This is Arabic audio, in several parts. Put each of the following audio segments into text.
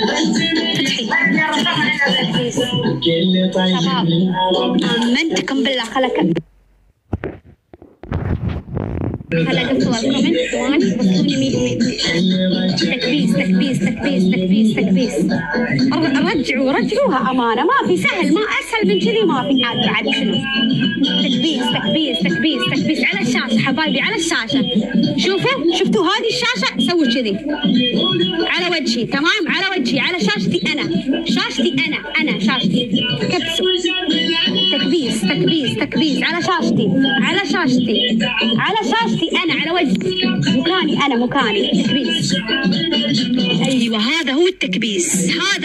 فتحي شباب آمنتكم بالله خلك هلا قفلوا الكومنت ثواني بصوني تكبيس تكبيس تكبيس تكبيس تكبيس. رجعوها امانه، ما في سهل، ما اسهل من كذي ما في حاجه. بعد شنو تكبيس تكبيس تكبيس تكبيس على الشاشه حبايبي، على الشاشه. شفتوا هذه الشاشه؟ سووا كذي على وجهي، تمام؟ على وجهي، على شاشتي انا شاشتي كبسوا تكبيس تكبيس تكبيس على شاشتي على شاشتي انا، على وجهي، مكاني تكبيس. ايوه هذا هو التكبيس، مع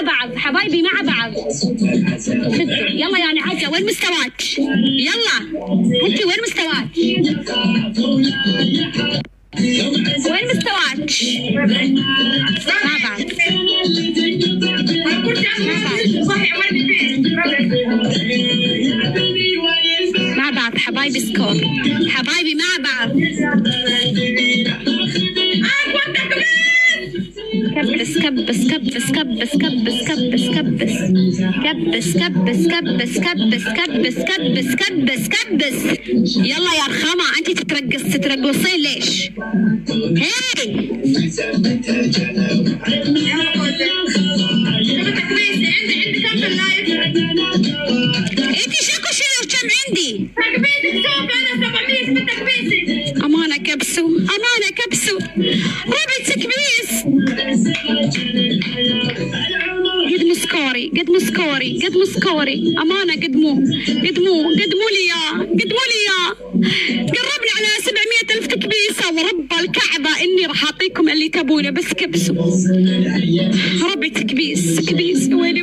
بعض حبايبي، مع بعض. شدوا يلا يا نعجة، وين مستواك؟ يلا انتي وين مستواك؟ مع بعض حبايبي، سكور حبايبي مع بعض. كبس كبس كبس كبس كبس كبس كبس كبس كبس كبس كبس كبس كبس كبس كبس. يلا يا رخامة، انتي تترقصين ليش؟ هاي انتي شكو شنو كم عندي؟ تكبيسك سوق انا 700 من تكبيسي. امانة كبسوا ربع تكبيس. قدموا سكوري امانة، قدموا لي اياه. قربنا على 700,000 تكبيسة، ورب الكعبة اني راح اعطيكم اللي تبونه، بس كبسوا ربع تكبيس. يا ويلي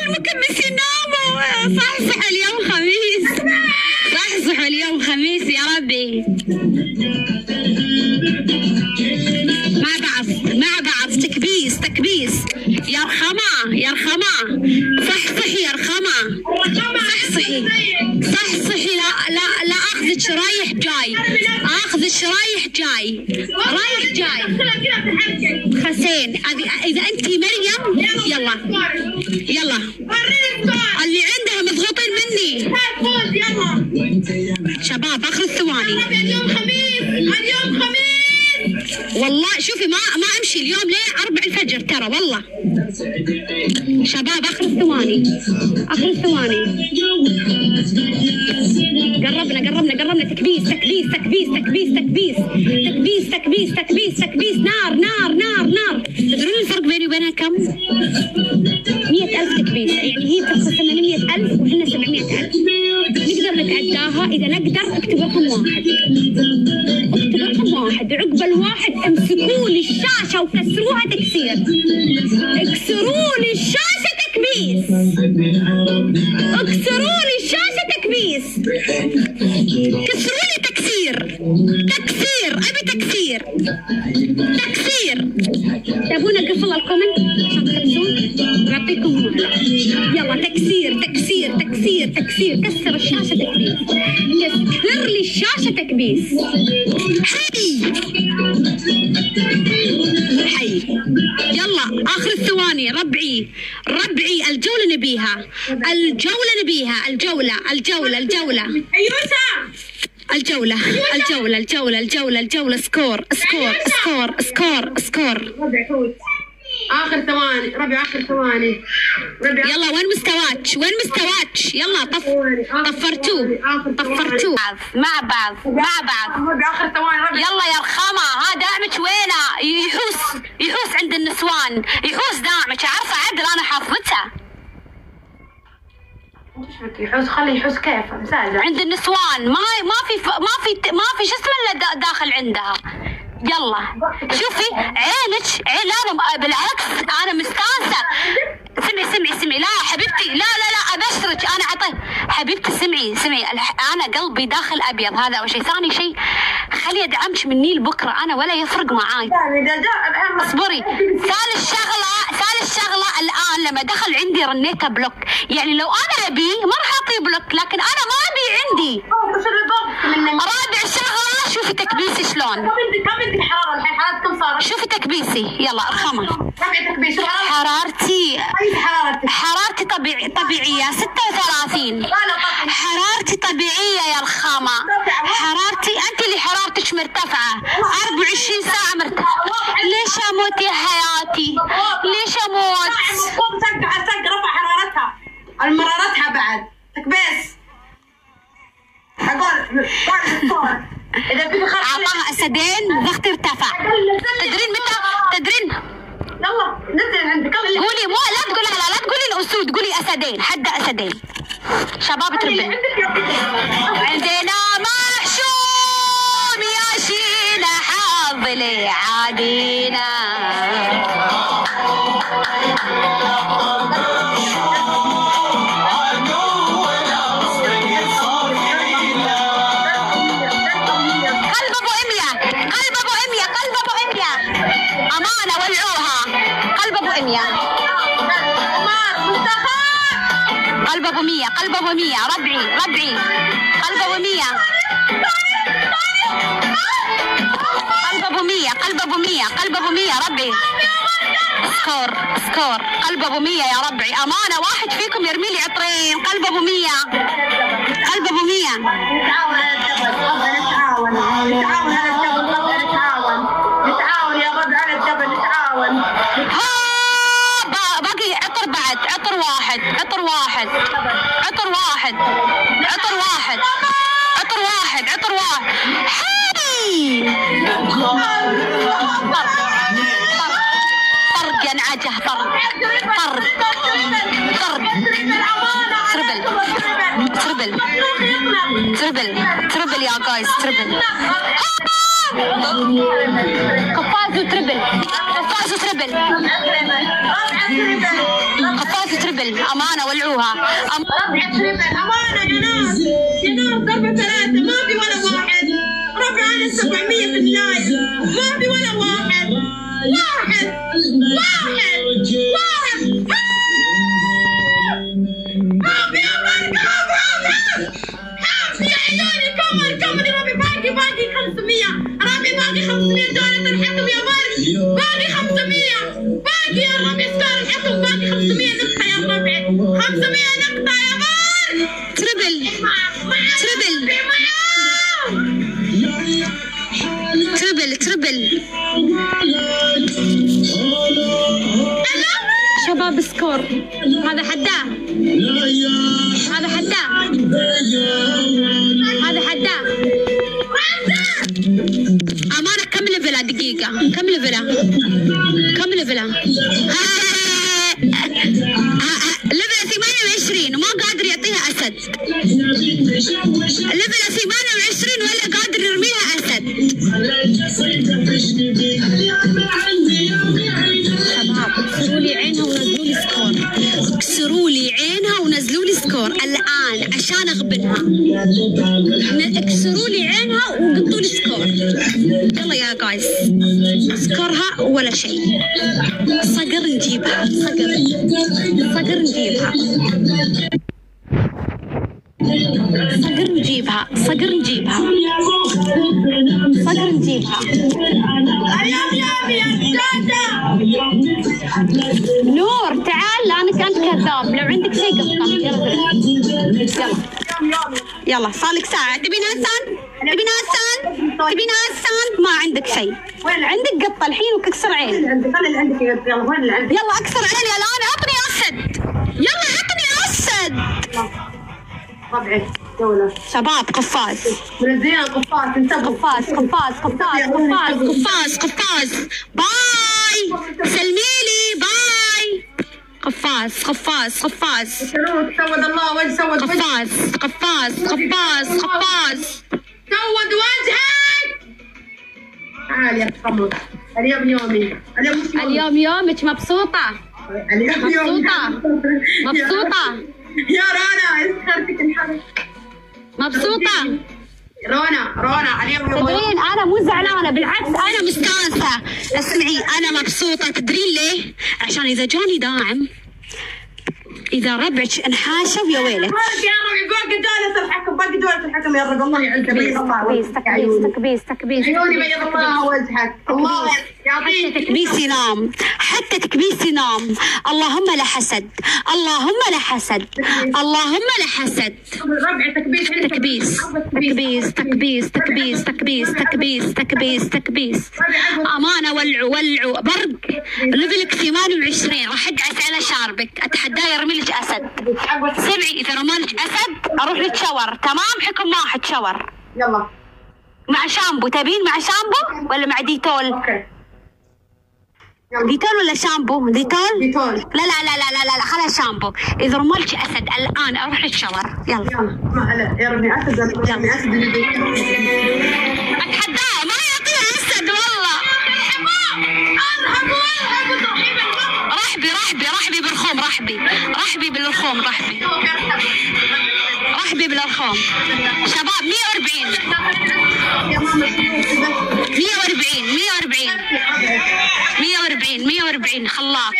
المكمسين ناموا. صحصحوا اليوم خميس يا ربي. مع بعض تكبيس يا رخمة. صحصحي يا رخمة، صحصحي. لا اخذك رايح جاي خسين. اذا انتي مريم يلا اللي عندها مضغوطين مني. شباب اخر الثواني. اليوم خميس والله. شوفي ما امشي اليوم ليه 4 الفجر ترى والله. شباب اخر الثواني. قربنا. تكبيس. نار. تدرون الفرق بيني وبينها كم؟ 100,000 تكبيس. يعني هي تخصص 800,000 وإحنا 700,000. نقدر نتعداها إذا نقدر. اكتبوا رقم واحد. عقب الواحد امسكوا لي الشاشة وكسروها تكسير. اكسروا لي الشاشة تكبيس. كسروا لي تكسير. ابي تكسير. تبون اقفل الكومنت عشان تكبسون؟ بعطيكم مهلة. يلا تكسير. كسر الشاشة تكبيس. كسر لي الشاشة تكبيس. حي. يلا آخر الثواني. ربعي الجولة نبيها. الجولة. سكور. آخر ثواني ربع. يلا وين مستواك؟ يلا طفرتوه. مع بعض. آخر ثواني ربع. يلا يا رخامة، ها داعمك وينه؟ يحوس عند النسوان، يحوس داعمك. عارفة عدل أنا حافظتها. خلي يحوس كيف مساعدة عند النسوان. ما في شو اسمه الا داخل عندها. يلا شوفي عينك انا بالعكس انا مستانسه. سمعي لا حبيبتي، لا ابشرك انا عطيت حبيبتي. سمعي انا قلبي داخل ابيض. هذا اول شيء. ثاني شيء خلي ادعمك مني لبكره انا ولا يفرق معاي. اصبري. ثالث شغله الان لما دخل عندي رنيته بلوك. يعني لو انا ابي ما راح اعطيه بلوك، لكن انا ما ابي عندي. يلا ارخمه. ربع تكبيس. حرارتي طبيعية 36. حرارتي طبيعية يا الخامة. حرارتي أنت اللي حرارتك مرتفعة 24 ساعة مرتفعة. ليش أموت يا حياتي؟ ليش أموت؟ سق رفع حرارتها المرارتها بعد تكبيس. أقول إذا في أعطاها أسدين ضغطي ارتفع. تدرين متى؟ تدرين؟ يلا نزل عندك. قولي مو لا تقولي لا تقولي الأسود، قولي أسدين، حد أسدين. شباب تربل. عندنا محشوم يا شينا حظ لي عادينا. أمانة ولعوها. قلب أبو إمية. قلب أبو مية. قلب أبو مية. ربعي. قلب أبو مية. قلب أبو مية. قلب أبو مية ربعي. سكور. قلب أبو مية يا ربعي. أمانة واحد فيكم يرمي لي عطرين. قلب أبو مية. نتعاون يا رب على الجبل. نتعاون. باقي عطر بعد. عطر واحد. حي طرد يا نعجه. طرد. تربل يا جايز. تربل. قفاز وتربل. أمانة ولعوها. أمانة يا ناس ضربة 3 ما في ولا واحد. ربع على 700 في النهاية ما في ولا واحد. يا عيوني كمر ربي باقي 500. ربي باقي 500 دولار الحكم يا برد. باقي 500. باقي يا ربي سكر الحكم. باقي 500 نقطة يا ربي. 500 نقطة يا برد. تربل. شباب سكور. هذا حداه. أمانة كم ليفلها؟ دقيقة. كم ليفلها؟ ليفل 28 وما قادر يعطيها أسد. ليفل 28 ولا قادر يرميها أسد. شباب اكسروا لي عينها ونزلوا لي سكور الآن عشان أغبنها. اكسروا لي عينها وقطوا لي سكور. يلا يا جايز. سكورها ولا شيء. صقر نجيبها. نور تعال لانك انت كذاب. لو عندك شيء قطه. يلا صار لك ساعة. تبي ناسان؟ ما عندك شيء. عندك قطة الحين وكسر عين. يلا اكسر عيني الان. عطني اسد. ربعي دولة. شباب قفاز. منزلين قفاز. باي. سلميلي باي. قفاز. سود الله وجه. سود وجهك. تعال يا خمر. اليوم يومي. اليوم يومك. مبسوطة. يا رنا اسخرتك انحرق. مبسوطة. رونا اليوم يوم. تدرين أنا مو زعلانة، بالعكس أنا مستانسة. اسمعي أنا مبسوطة. تدرين ليه؟ عشان إذا جاني داعم، إذا ربعك انحاشوا يا ويلك. يا ربي باقي دولة الحكم يا رب. الله يعزك. تكبيس. عيوني بيض الله وجهك. الله حتى تكبيسي نام، حتى تكبيسي نام. اللهم لا حسد، اللهم لا حسد، اللهم لا حسد. ربعي تكبيس تكبيس تكبيس تكبيس تكبيس تكبيس تكبيس تكبيس تكبيس. امانه ولعوا برق ليفلك 28 راح ادعس على شاربك، اتحداه يرمي لك اسد. سمعي اذا رمى لك اسد اروح لك شاور، تمام؟ حكم واحد شاور. يلا مع شامبو، تبين مع شامبو ولا مع ديتول؟ اوكي ديتول ولا شامبو؟ ديتول؟ ديتول. لا لا لا لا لا لا خلها شامبو. اذا رمالك اسد الان اروح لك شاور. يلا يلا يا ربي اسد، يا ربي اسد اللي اتحداه ما يعطيه اسد والله. رحبي بالرخوم، رحبي بالرخوم، رحبي بالرخوم. شباب 140 140 خلاط.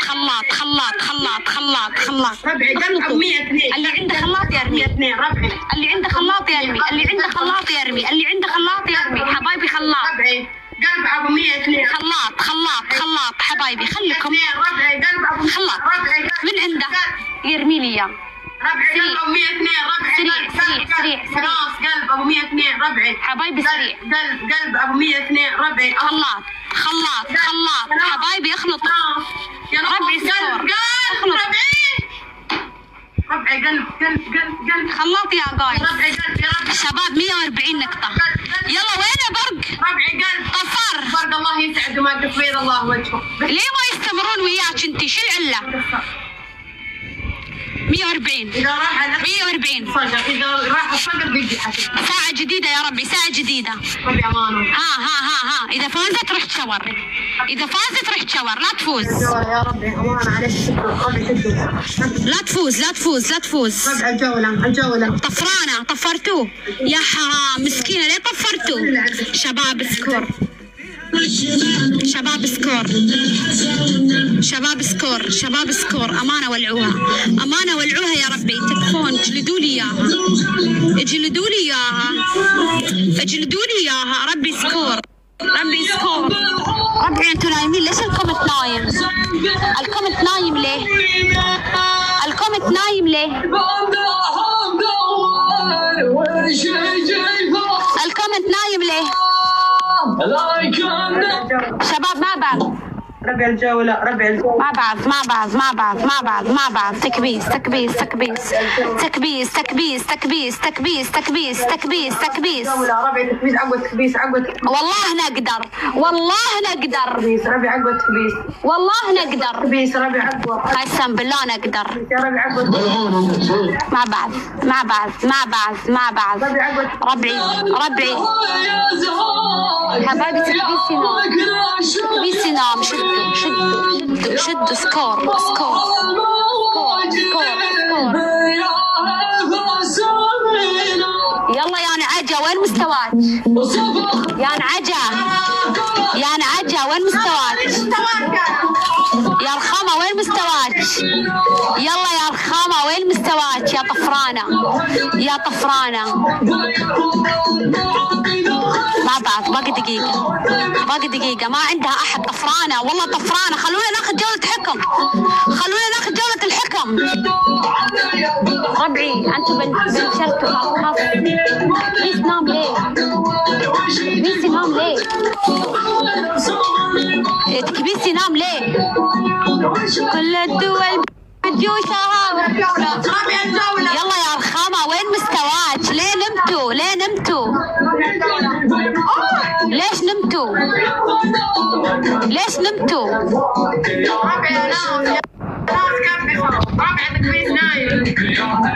ربعي قلب 102. اللي عنده خلاط يرمي، 102 ربعي. اللي عنده خلاط يرمي، اللي عنده خلاط يرمي، اللي عنده خلاط يرمي. حبايبي خلاط، ربعي قلب ابو 102. خلاط حبايبي خليكم. ربعي قلب ابو خلاط ربعي من عنده يرمي لي اياه. ربعي قلب ابو 102. ربعي سريع خلاص قلب ابو 102. ربعي حبايبي سريع. قلب ابو 102. ربعي خلاط حبايبي اخلطوا. ربعي سكور ربعي قلب خلاط يا جايز. ربعي قلب يا ربعي. شباب 140 نقطة. يلا وين برق؟ ربعي قلب طفر. برق الله يسعده ما قصير الله وجهه. ليه ما يستمرون وياك انتي؟ شو العلة؟ 140 إذا راح 140 صقر، إذا راح الصقر بيجي حسن. ساعة جديدة يا ربي، ساعة جديدة. ربي أمانه. ها إذا فازت رحت شاور، إذا فازت رحت شاور. لا تفوز يا ربي أمانة عليك شكرا. ربي تدو. لا تفوز. ربع الجولة. طفرانة طفرتوه يا حرام، مسكينة ليه طفرتوه؟ شباب سكور. أمانة ولعوها يا ربي. تكفون اجلدوا لي إياها. ربي سكور. ربي انتوا نايمين ليش؟ الكومنت نايم ليه؟ الكومنت نايم ليه؟ شباب ما بعرف. ربع الجولة. ما بعرف. تكبيس. ربع تكبيس عقوة. والله نقدر. تكبيس ربع عقوة تكبيس. والله نقدر. تكبيس ربع عقوة. قسم بالله نقدر. يا ربع عقوة. ما بعرف. ربعي حبايبي تكبيسي نام. شدوا سكور. يلا يا نعجة وين مستواك؟ يا نعجة وين مستواك؟ يا رخامة وين مستواك؟ يلا يا رخامة وين مستواك؟ يا طفرانة. ما بعرف. باقي دقيقة ما عندها أحد. طفرانة والله طفرانة. خلونا ناخذ جولة الحكم. ربعي أنتوا بنشرتوا خاف. بيس نام ليه؟ تكبيسي نام ليه؟ كل الدول بجيوشها. يلا يا رخامة وين مستواك؟ ليه نمتوا؟ ليش نمتوا؟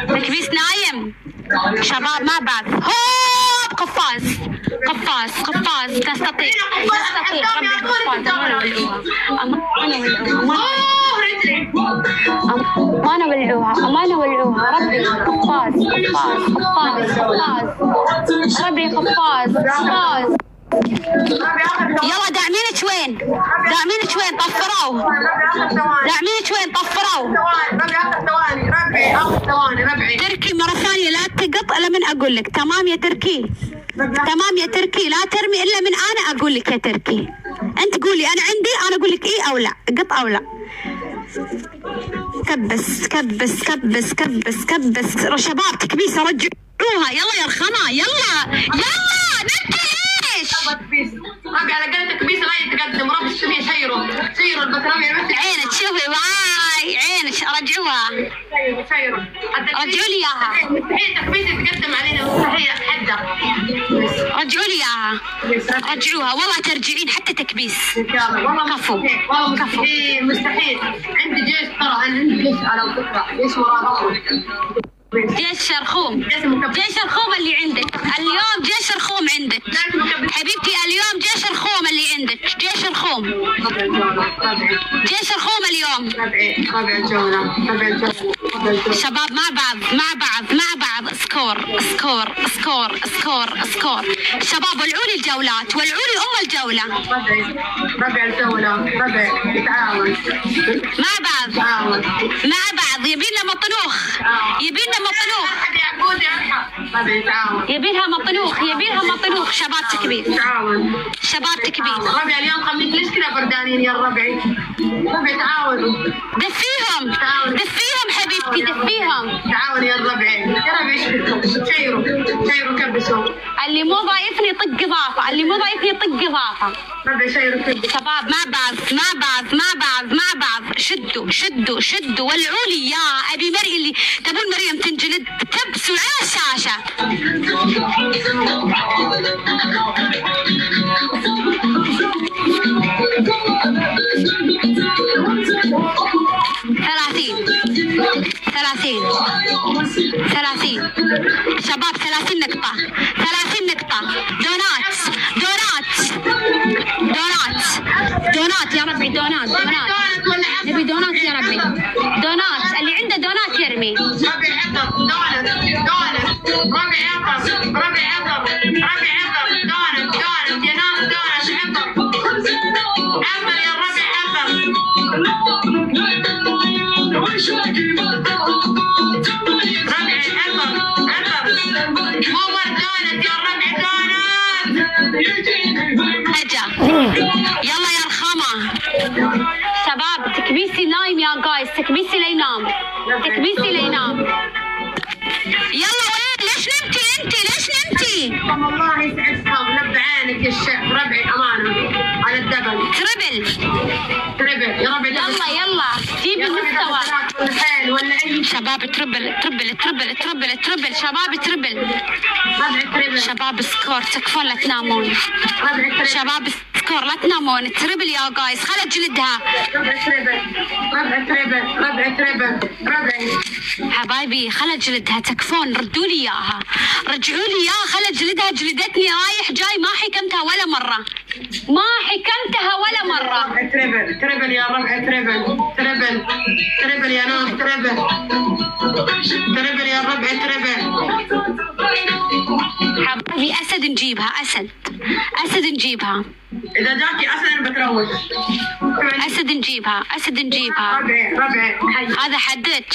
تكبيس نايم. شباب ما بعد. هوب قفاز. تستطيع. أمانة ولعوها. ربي قفاز. ربي قفاز. يلا داعمينك وين؟ طفروا. ربعي. تركي مرة ثانية لا تقط إلا من أقول لك. تمام يا تركي. لا ترمي إلا من أنا أقول لك يا تركي. انت قولي انا عندي، انا اقول لك ايه او لا، قط او لا. كبس كبس كبس كبس كبس. شباب تكبيسه رجعوها، يلا يا رخمه، يلا يلا نبكي ايش؟ ربي على قلة تكبيسه لا يتقدم. ربي السمية شيروا البكرامية مثل عينك شوفي باي عينك. رجعوها شيروا رجعوا لي اياها. مستحيل تكبيسه يتقدم علينا، مستحيل اتحدى. رجعوا لي اياها، رجعوها والله ترجعين حتى تكبيس. والله كفو والله كفو. مستحيل. عندي جيش، ترى انا عندي جيش على فكره، جيش وراء جيش شرخوم، جيش الخوم اللي عندك اليوم، جيش الخوم عندك حبيبتي اليوم، جيش الخوم اللي عندك، جيش الخوم، جيش الخوم اليوم. ربع الجولة. شباب مع بعض سكور سكور سكور سكور سكور. شباب والعولي الجولات، والعولي الجولة. ربع الجولة، ربع يتعاون مع بعض يبينا مطنوخ، يبينها مطنوخ. شباب تكبير، شباب تكبير. ربع اليوم خميس ليش كذا بردانين يا ربع تعاونوا. دفيهم حبيبتي، دفيهم. تعاون يا ربع شيروا كبسوا. اللي مو ضايفني طق اضافه. ربع شيروا كبسوا. شباب مع بعض شدوا والعولي يا ابي مريم، اللي تبون مريم تنجلد تبسوا على الشاشه. 30 شباب 30 نقطة. دونات يا ربي، دونات نبي دونات يا ربي. دونات اللي عنده دونات يرمي. ربع عطر دونات. ربع عطر دونات يا ناس. عطر يا ربع عطر. يلا يا رخامة. شباب تكبيسي نايم يا جايز، تكبيسي لينام. يلا ليش نمتي؟ الله يسعدكم، لبعانك يا الشيخ. ربعي امانه على الدبل. تربل يا ربي. يلا جيبي المستوى. ولا اي شباب تربل. شباب تربل. شباب سكور، تكفون لا تنامون. شباب سكور لا تنامون. تربل يا جايز، خلت جلدها. ربع حبايبي، خلت جلدها. تكفون، ردوا لي اياها، رجعوا لي اياها. خلت جلدها، جلدتني رايح جاي، ما حكمتها ولا مرة. تربل يا ربع. تربل يا ناس. تربل يا ربع. حبايبي اسد نجيبها، اسد نجيبها. اذا جاكي اسد انا بتروج. اسد نجيبها. ربع هذا حدك.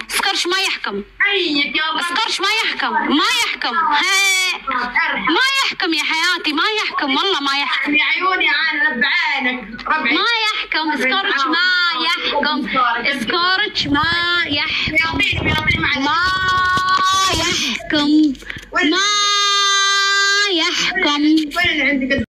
سكرش ما يحكم. حيك يا سكرش ما يحكم. ما يحكم يا حياتي، ما يحكم والله، ما يحكم. يا عيوني انا لبعانك. ربع ما يحكم. سكرش ما يحكم. ما يحكم. وين اللي عندك